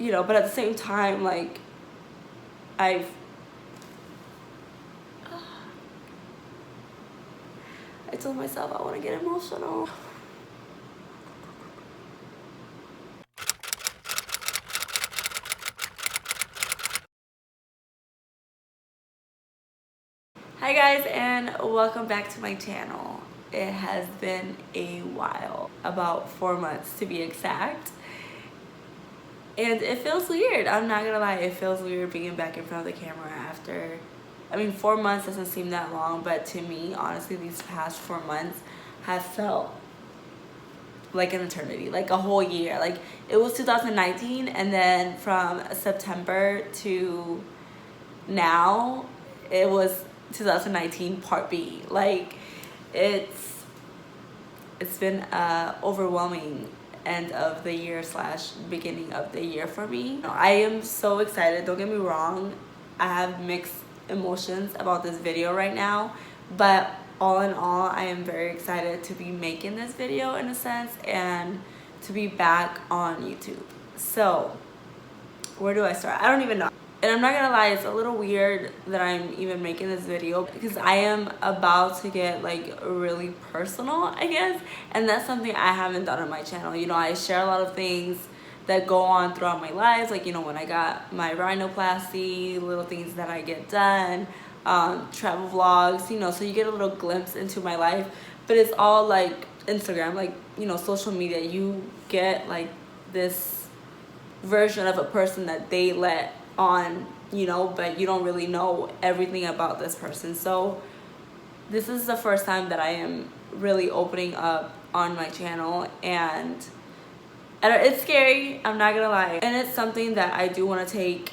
you know, but at the same time, like, I told myself I want to get emotional. Hi guys, and welcome back to my channel. It has been a while, about 4 months to be exact. And it feels weird, I'm not gonna lie, it feels weird being back in front of the camera after, I mean, 4 months doesn't seem that long, but to me, honestly, these past 4 months have felt like an eternity, like a whole year. Like, it was 2019, and then from September to now, it was 2019 part B. Like, it's been overwhelming end of the year / beginning of the year for me. I am so excited, don't get me wrong, I have mixed emotions about this video right now, but all in all, I am very excited to be making this video in a sense and to be back on YouTube. So where do I start? I don't even know. And I'm not gonna lie, it's a little weird that I'm even making this video because I am about to get like really personal, I guess. And that's something I haven't done on my channel. You know, I share a lot of things that go on throughout my life. Like, you know, when I got my rhinoplasty, little things that I get done, travel vlogs, you know, so you get a little glimpse into my life. But it's all like Instagram, like, you know, social media. You get like this version of a person that they let on, you know, but you don't really know everything about this person. So this is the first time that I am really opening up on my channel, and it's scary, I'm not gonna lie, and it's something that I do want to take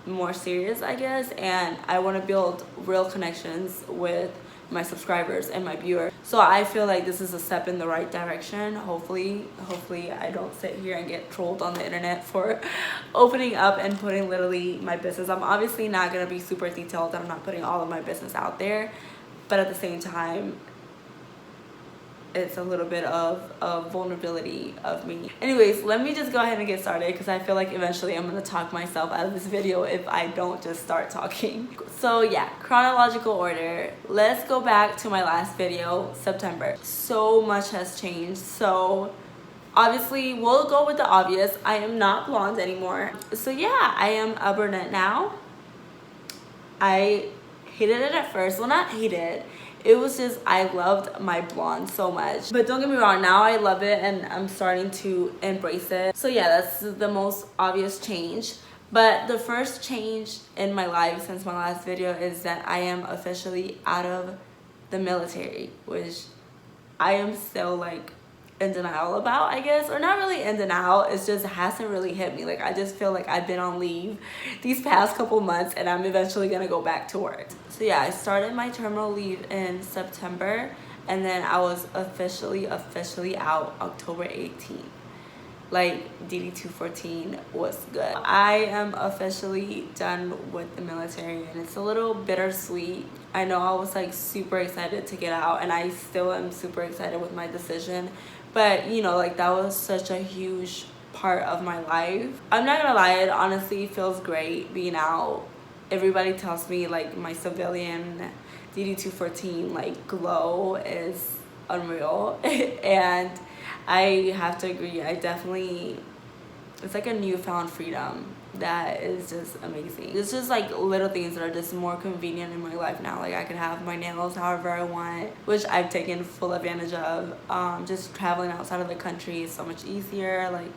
more serious, I guess, and I want to build real connections with my subscribers and my viewers. So I feel like this is a step in the right direction. Hopefully I don't sit here and get trolled on the internet for opening up and putting literally my business. I'm obviously not going to be super detailed, and I'm not putting all of my business out there, but at the same time, it's a little bit of vulnerability of me. Anyways, let me just go ahead and get started because I feel like eventually I'm going to talk myself out of this video if I don't just start talking. So yeah, chronological order. Let's go back to my last video, September. So much has changed. So obviously, we'll go with the obvious. I am not blonde anymore. So yeah, I am a brunette now. I hated it at first. Well, not hated. It was just, I loved my blonde so much. But don't get me wrong, now I love it and I'm starting to embrace it. So yeah, that's the most obvious change. But the first change in my life since my last video is that I am officially out of the military, which I am still like in denial about, I guess, or not really in denial, it's just, it hasn't really hit me. Like, I just feel like I've been on leave these past couple months and I'm eventually gonna go back to work. So yeah, I started my terminal leave in September, and then I was officially out October 18th. Like, DD-214 was good. I am officially done with the military, and it's a little bittersweet. I know I was like super excited to get out, and I still am super excited with my decision, but you know, like, that was such a huge part of my life. I'm not gonna lie, it honestly feels great being out. Everybody tells me like my civilian DD-214 like glow is unreal and I have to agree, I definitely, it's like a newfound freedom that is just amazing. It's just like little things that are just more convenient in my life now. Like, I can have my nails however I want, which I've taken full advantage of. Just traveling outside of the country is so much easier. Like,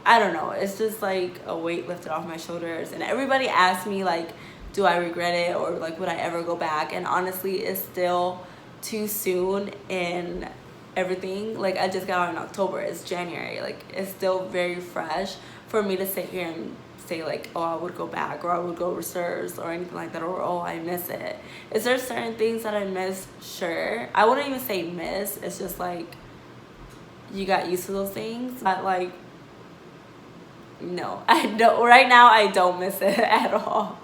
I don't know, it's just like a weight lifted off my shoulders. And everybody asks me like, do I regret it, or like would I ever go back? And honestly, it's still too soon in everything. Like, I just got out in October, it's January, like it's still very fresh for me to sit here and say like, oh, I would go back, or I would go reserves or anything like that, or oh, I miss it. Is there certain things that I miss? Sure. I wouldn't even say miss, it's just like you got used to those things. But like, no, I don't. Right now I don't miss it at all.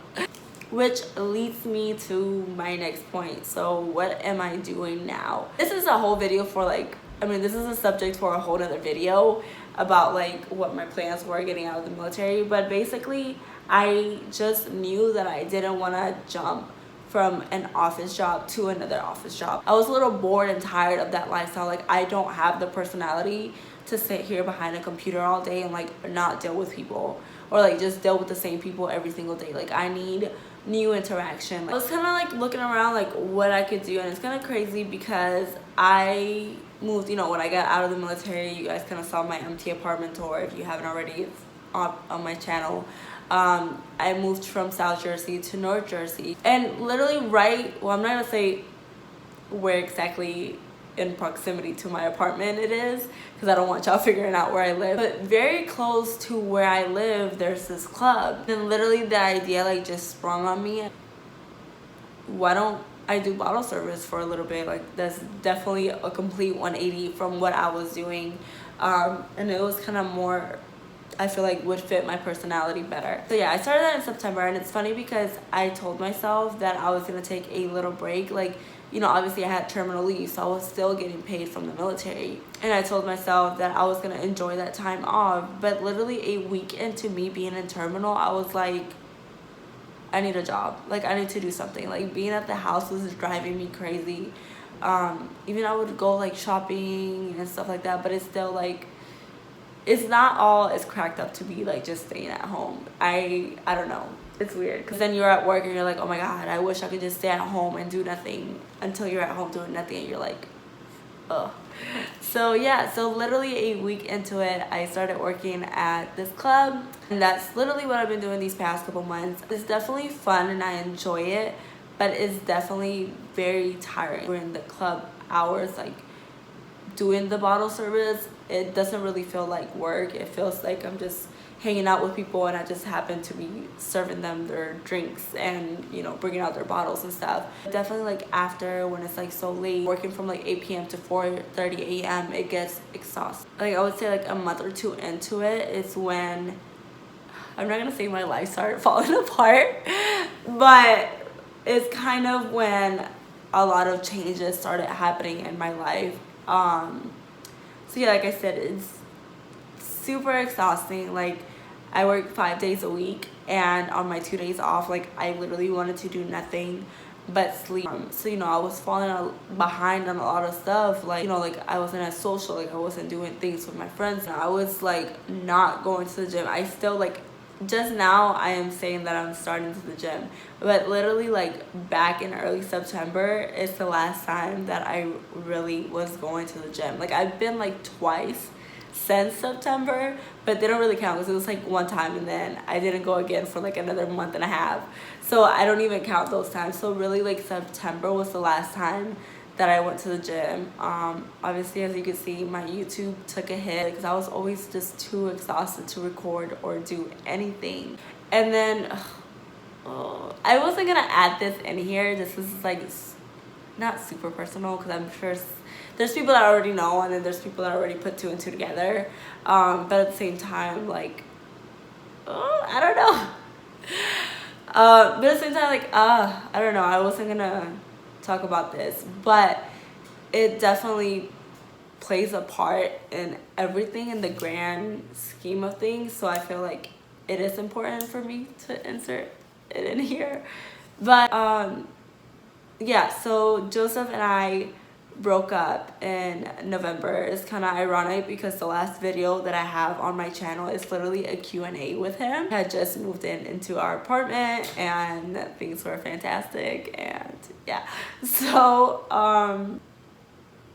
Which leads me to my next point. So what am I doing now? This is a whole video for like, I mean, this is a subject for a whole other video. about like what my plans were getting out of the military. But basically I just knew that I didn't want to jump from an office job to another office job. I was a little bored and tired of that lifestyle. Like, I don't have the personality to sit here behind a computer all day and like not deal with people, or like just deal with the same people every single day. Like, I need new interaction. I was kind of like looking around like what I could do, and it's kind of crazy because I moved, you know, when I got out of the military. You guys kind of saw my empty apartment tour. If you haven't already, it's on my channel. I moved from South Jersey to North Jersey, and literally well, I'm not gonna say where exactly in proximity to my apartment it is, because I don't want y'all figuring out where I live, but very close to where I live there's this club. And literally the idea like just sprung on me, why don't I do bottle service for a little bit? Like, that's definitely a complete 180 from what I was doing, and it was kind of more, I feel like, would fit my personality better. So yeah, I started that in September, and it's funny because I told myself that I was gonna take a little break. Like, you know, obviously I had terminal leave, so I was still getting paid from the military, and I told myself that I was gonna enjoy that time off. But literally a week into me being in terminal, I was like, I need a job. Like, I need to do something. Like, being at the house was driving me crazy. Even I would go like shopping and stuff like that, but it's still like, it's not all it's cracked up to be, like just staying at home. I don't know. It's weird, because then you're at work and you're like, oh my god, I wish I could just stay at home and do nothing, until you're at home doing nothing and you're like, ugh. So yeah, so literally a week into it, I started working at this club, and that's literally what I've been doing these past couple months. It's definitely fun and I enjoy it, but it's definitely very tiring during the club hours. Like, doing the bottle service, it doesn't really feel like work. It feels like I'm just hanging out with people, and I just happen to be serving them their drinks and, you know, bringing out their bottles and stuff. Definitely like after, when it's like so late, working from like 8 p.m. to 4:30 a.m., it gets exhausting. Like, I would say like a month or two into it is when, I'm not gonna say my life started falling apart, but it's kind of when a lot of changes started happening in my life. So yeah, like I said, it's super exhausting. Like, I work 5 days a week, and on my 2 days off, like, I literally wanted to do nothing but sleep. So, you know, I was falling behind on a lot of stuff. Like, you know, like, I wasn't as social. Like, I wasn't doing things with my friends. I was like not going to the gym. I still, like, just now I am saying that I'm starting to the gym, but literally like back in early September is the last time that I really was going to the gym. Like, I've been like twice since September, but they don't really count because it was like one time, and then I didn't go again for like another month and a half, so I don't even count those times. So really, like, September was the last time that I went to the gym. Obviously, as you can see, my YouTube took a hit because I was always just too exhausted to record or do anything. And then I wasn't gonna add this in here. This is like not super personal, because I'm sure there's people that I already know, and then there's people that already put two and two together, but at the same time, like, I don't know. But at the same time, like, I don't know, I wasn't gonna talk about this, but it definitely plays a part in everything in the grand scheme of things. So I feel like it is important for me to insert it in here. But yeah, so Joseph and I broke up in November. It's kind of ironic because the last video that I have on my channel is literally a Q&A with him. I had just moved into our apartment, and things were fantastic, and yeah. So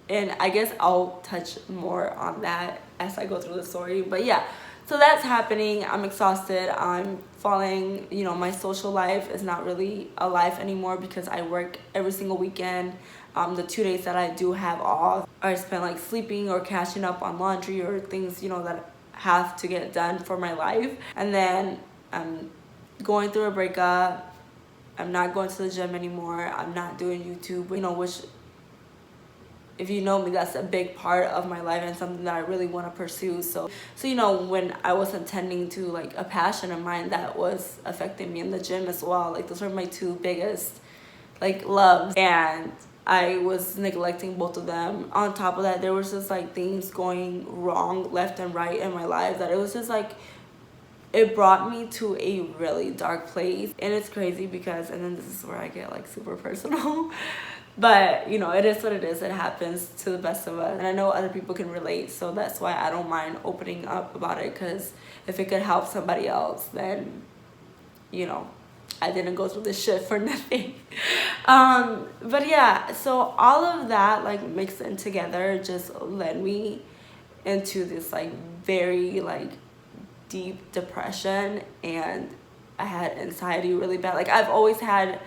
and I guess I'll touch more on that as I go through the story, but yeah. So that's happening. I'm exhausted. I'm falling, you know, my social life is not really a life anymore because I work every single weekend. The 2 days that I do have off, I spend like sleeping or catching up on laundry or things, you know, that have to get done for my life. And then I'm going through a breakup. I'm not going to the gym anymore. I'm not doing YouTube, you know, which, if you know me, that's a big part of my life and something that I really want to pursue. So you know, when I was attending to like a passion of mine that was affecting me in the gym as well, like those were my two biggest like loves, and I was neglecting both of them. On top of that, there was just like things going wrong left and right in my life that it was just like, it brought me to a really dark place. And it's crazy because, and then this is where I get like super personal, but you know, it is what it is. It happens to the best of us, and I know other people can relate, so that's why I don't mind opening up about it, because if it could help somebody else, then you know, I didn't go through this shit for nothing. But yeah, so all of that like mixed in together just led me into this like very like deep depression, and I had anxiety really bad. Like I've always had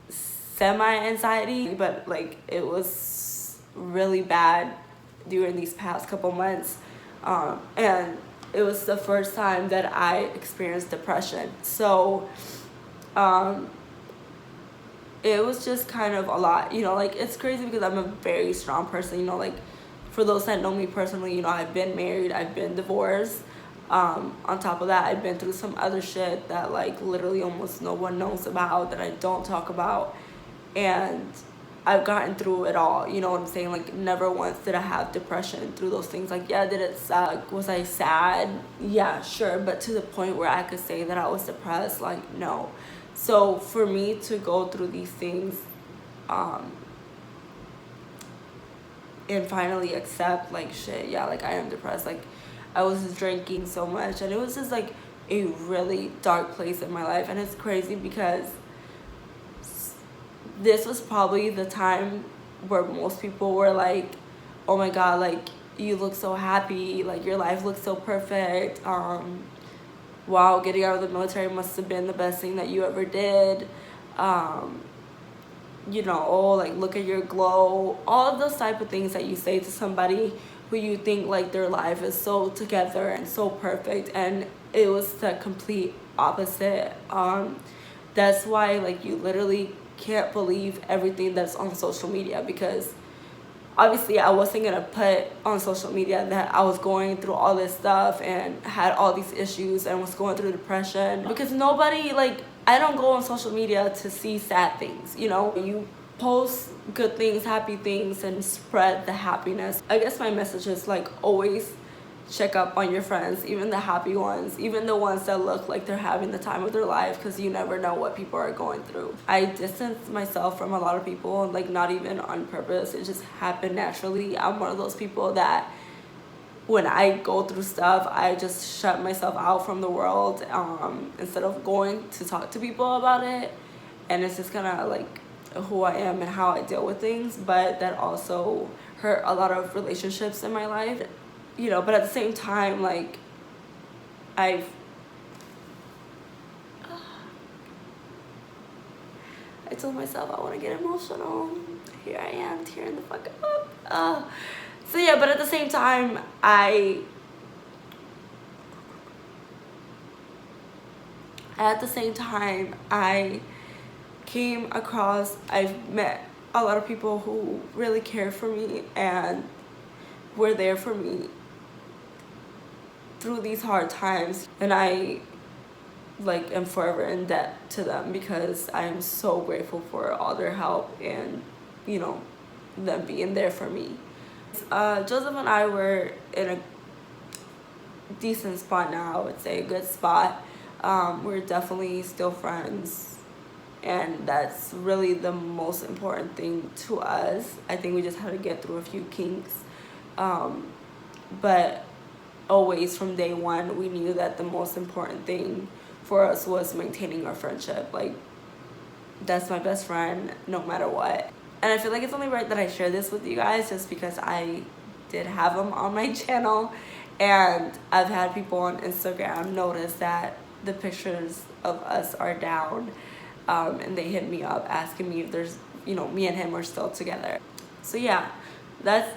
semi-anxiety, but like it was really bad during these past couple months, and it was the first time that I experienced depression. So it was just kind of a lot, you know. Like it's crazy because I'm a very strong person, you know. Like for those that know me personally, you know, I've been married, I've been divorced. On top of that, I've been through some other shit that like literally almost no one knows about, that I don't talk about, and I've gotten through it all, you know what I'm saying? Like never once did I have depression through those things. Like yeah, did it suck? Was I sad? Yeah, sure, but to the point where I could say that I was depressed, like no. So for me to go through these things and finally accept like shit, yeah, like I am depressed, like I was drinking so much, and it was just like a really dark place in my life. And it's crazy because this was probably the time where most people were like, oh my god, like you look so happy, like your life looks so perfect, wow, getting out of the military must have been the best thing that you ever did, you know, oh, like look at your glow, all of those type of things that you say to somebody who you think like their life is so together and so perfect. And it was the complete opposite. That's why like you literally can't believe everything that's on social media, because obviously I wasn't gonna put on social media that I was going through all this stuff and had all these issues and was going through depression, because nobody, like, I don't go on social media to see sad things, you know. You post good things, happy things, and spread the happiness. I guess my message is like always check up on your friends, even the happy ones, even the ones that look like they're having the time of their life, because you never know what people are going through. I distanced myself from a lot of people, like not even on purpose, it just happened naturally. I'm one of those people that when I go through stuff, I just shut myself out from the world, instead of going to talk to people about it. And it's just kind of like who I am and how I deal with things. But that also hurt a lot of relationships in my life, you know. But at the same time, like I told myself I want to get emotional. Here I am tearing the fuck up. So yeah, but at the same time, I came across, I've met a lot of people who really care for me and were there for me through these hard times, and I like am forever in debt to them, because I am so grateful for all their help and, you know, them being there for me. Joseph and I were in a decent spot now, I would say a good spot. We're definitely still friends, and that's really the most important thing to us. I think we just had to get through a few kinks, but always from day one we knew that the most important thing for us was maintaining our friendship. Like, that's my best friend no matter what. And I feel like it's only right that I share this with you guys, just because I did have them on my channel, and I've had people on Instagram notice that the pictures of us are down, and they hit me up asking me if there's, you know, me and him are still together. So yeah, that's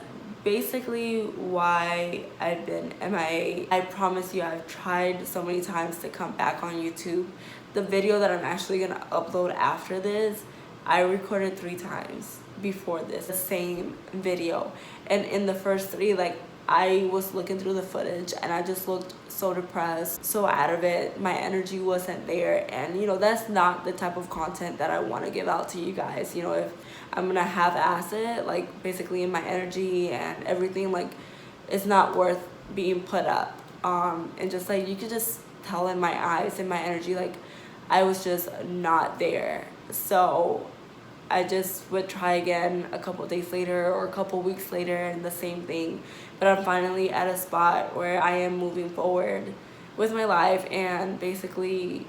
basically why I've been MIA. I promise you, I've tried so many times to come back on YouTube. The video that I'm actually gonna upload after this, I recorded 3 times before this, the same video. And in the first 3, like, I was looking through the footage and I just looked so depressed, so out of it. My energy wasn't there, and you know, that's not the type of content that I want to give out to you guys. You know, if I'm gonna half-ass it, like basically in my energy and everything, like it's not worth being put up. And just like you could just tell in my eyes and my energy, like I was just not there. So I just would try again a couple days later or a couple weeks later, and the same thing. But I'm finally at a spot where I am moving forward with my life and basically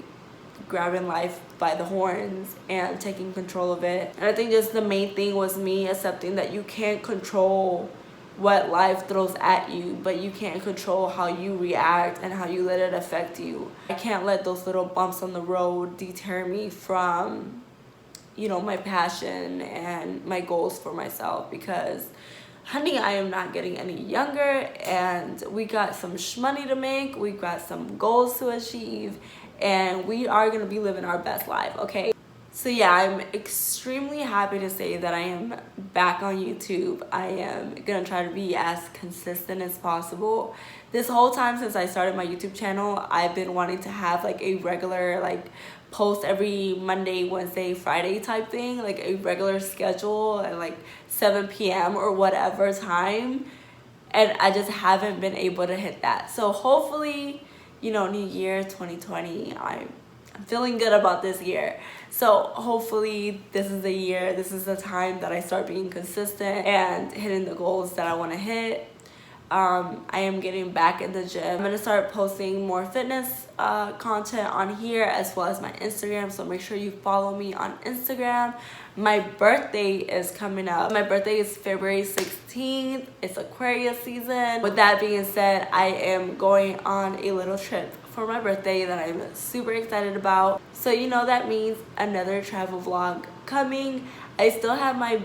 grabbing life by the horns and taking control of it. And I think just the main thing was me accepting that you can't control what life throws at you, but you can't control how you react and how you let it affect you. I can't let those little bumps on the road deter me from, you know, my passion and my goals for myself, because honey, I am not getting any younger, and we got some money to make, we got some goals to achieve, and we are gonna be living our best life, okay? So yeah, I'm extremely happy to say that I am back on YouTube. I am gonna try to be as consistent as possible. This whole time since I started my YouTube channel, I've been wanting to have like a regular like post every Monday, Wednesday, Friday type thing, like a regular schedule at like 7 p.m. or whatever time, and I just haven't been able to hit that. So hopefully, you know, new year 2020, I'm feeling good about this year. So hopefully this is the year, this is the time that I start being consistent and hitting the goals that I want to hit. I am getting back in the gym. I'm gonna start posting more fitness content on here as well as my Instagram, so make sure you follow me on Instagram. My birthday is coming up. My birthday is February 16th. It's Aquarius season. With that being said, I am going on a little trip for my birthday that I'm super excited about. So you know that means another travel vlog coming. I still have my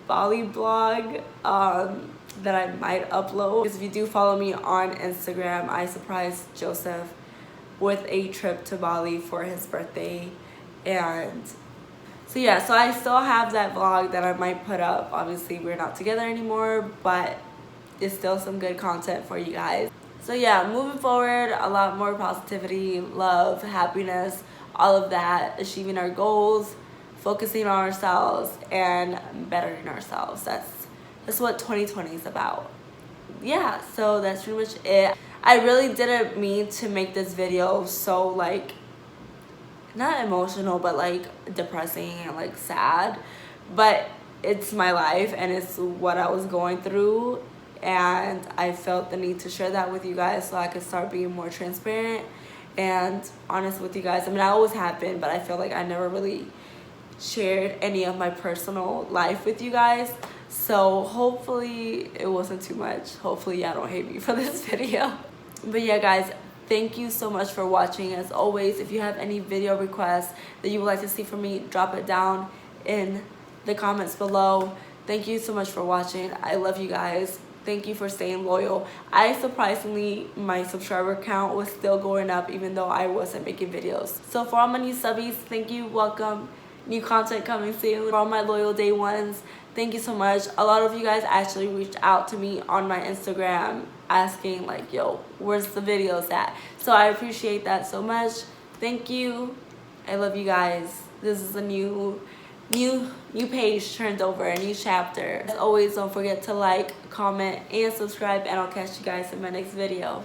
Bali vlog that I might upload, because if you do follow me on Instagram, I surprised Joseph with a trip to Bali for his birthday. And so yeah, so I still have that vlog that I might put up. Obviously we're not together anymore, but it's still some good content for you guys. So yeah, moving forward, a lot more positivity, love, happiness, all of that, achieving our goals, focusing on ourselves, and bettering ourselves. That's what 2020 is about. Yeah, so that's pretty much it. I really didn't mean to make this video so like, not emotional, but like depressing and like sad. But it's my life and it's what I was going through. And I felt the need to share that with you guys so I could start being more transparent and honest with you guys. I mean, I always have been, but I feel like I never really shared any of my personal life with you guys. So hopefully it wasn't too much. Hopefully y'all don't hate me for this video. But yeah guys, thank you so much for watching. As always, if you have any video requests that you would like to see from me, drop it down in the comments below. Thank you so much for watching. I love you guys. Thank you for staying loyal. Surprisingly, my subscriber count was still going up even though I wasn't making videos. So for all my new subbies, thank you, welcome. New content coming soon. For all my loyal day ones, thank you so much. A lot of you guys actually reached out to me on my Instagram asking like, yo, where's the videos at? So I appreciate that so much. Thank you. I love you guys. This is a new page turned over, a new chapter. As always, don't forget to like, comment, and subscribe, and I'll catch you guys in my next video.